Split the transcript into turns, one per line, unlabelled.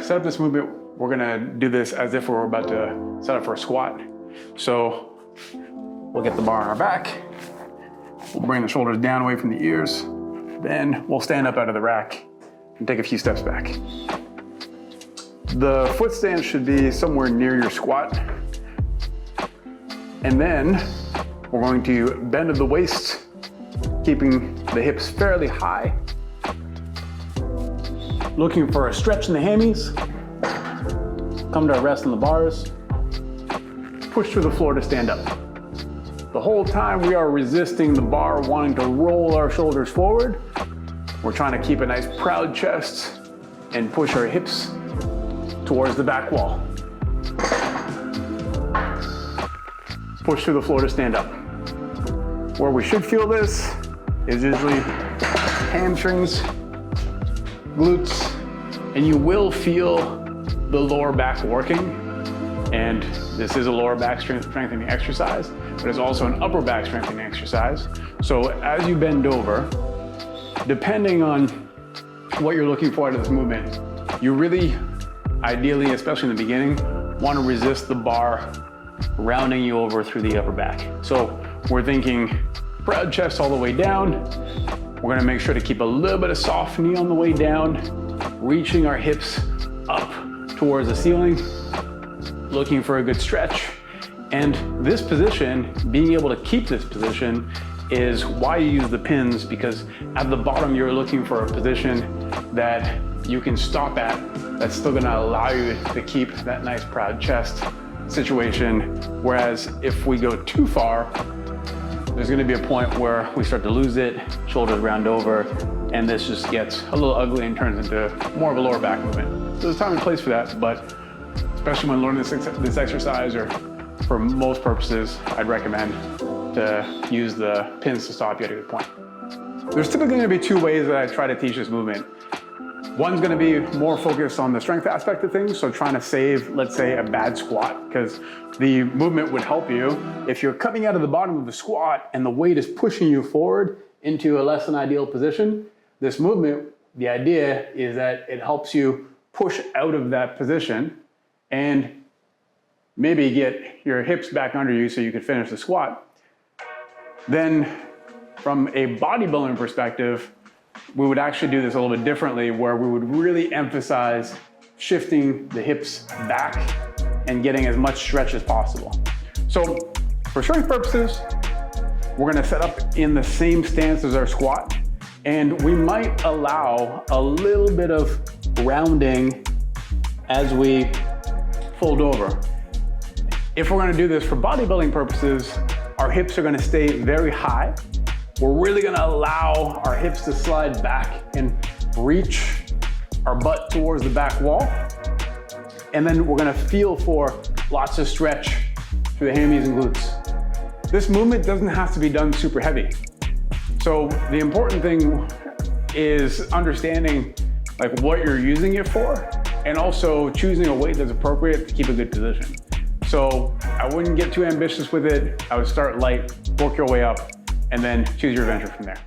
set up this movement, we're gonna do this as if we're about to set up for a squat. So we'll get the bar on our back. We'll bring the shoulders down away from the ears. Then we'll stand up out of the rack and take a few steps back. The foot stand should be somewhere near your squat. And then we're going to bend at the waist, keeping the hips fairly high. Looking for a stretch in the hammies. Come to a rest on the bars. Push through the floor to stand up. The whole time we are resisting the bar, wanting to roll our shoulders forward. We're trying to keep a nice proud chest and push our hips towards the back wall. Push through the floor to stand up. Where we should feel this is usually hamstrings, glutes, and you will feel the lower back working. And this is a lower back strengthening exercise, but it's also an upper back strengthening exercise. So as you bend over, depending on what you're looking for out of this movement, you really, ideally, especially in the beginning, want to resist the bar rounding you over through the upper back. So we're thinking proud chest all the way down. We're gonna make sure to keep a little bit of soft knee on the way down, reaching our hips up towards the ceiling, looking for a good stretch. And this position, being able to keep this position, is why you use the pins, because at the bottom you're looking for a position that you can stop at that's still gonna allow you to keep that nice proud chest situation. Whereas if we go too far, there's gonna be a point where we start to lose it, shoulders round over, and this just gets a little ugly and turns into more of a lower back movement. So there's time and place for that, but especially when learning this exercise, or for most purposes, I'd recommend to use the pins to stop you at a good point. There's typically gonna be two ways that I try to teach this movement. One's gonna be more focused on the strength aspect of things, so trying to save, let's say, a bad squat, because the movement would help you. If you're coming out of the bottom of the squat and the weight is pushing you forward into a less than ideal position, this movement, the idea is that it helps you push out of that position and maybe get your hips back under you so you could finish the squat. Then from a bodybuilding perspective, we would actually do this a little bit differently, where we would really emphasize shifting the hips back and getting as much stretch as possible. So for strength purposes, we're gonna set up in the same stance as our squat, and we might allow a little bit of rounding as we fold over. If we're gonna do this for bodybuilding purposes, our hips are gonna stay very high. We're really gonna allow our hips to slide back and reach our butt towards the back wall. And then we're gonna feel for lots of stretch through the hammies and glutes. This movement doesn't have to be done super heavy. So the important thing is understanding like what you're using it for, and also choosing a weight that's appropriate to keep a good position. So I wouldn't get too ambitious with it. I would start light, work your way up, and then choose your adventure from there.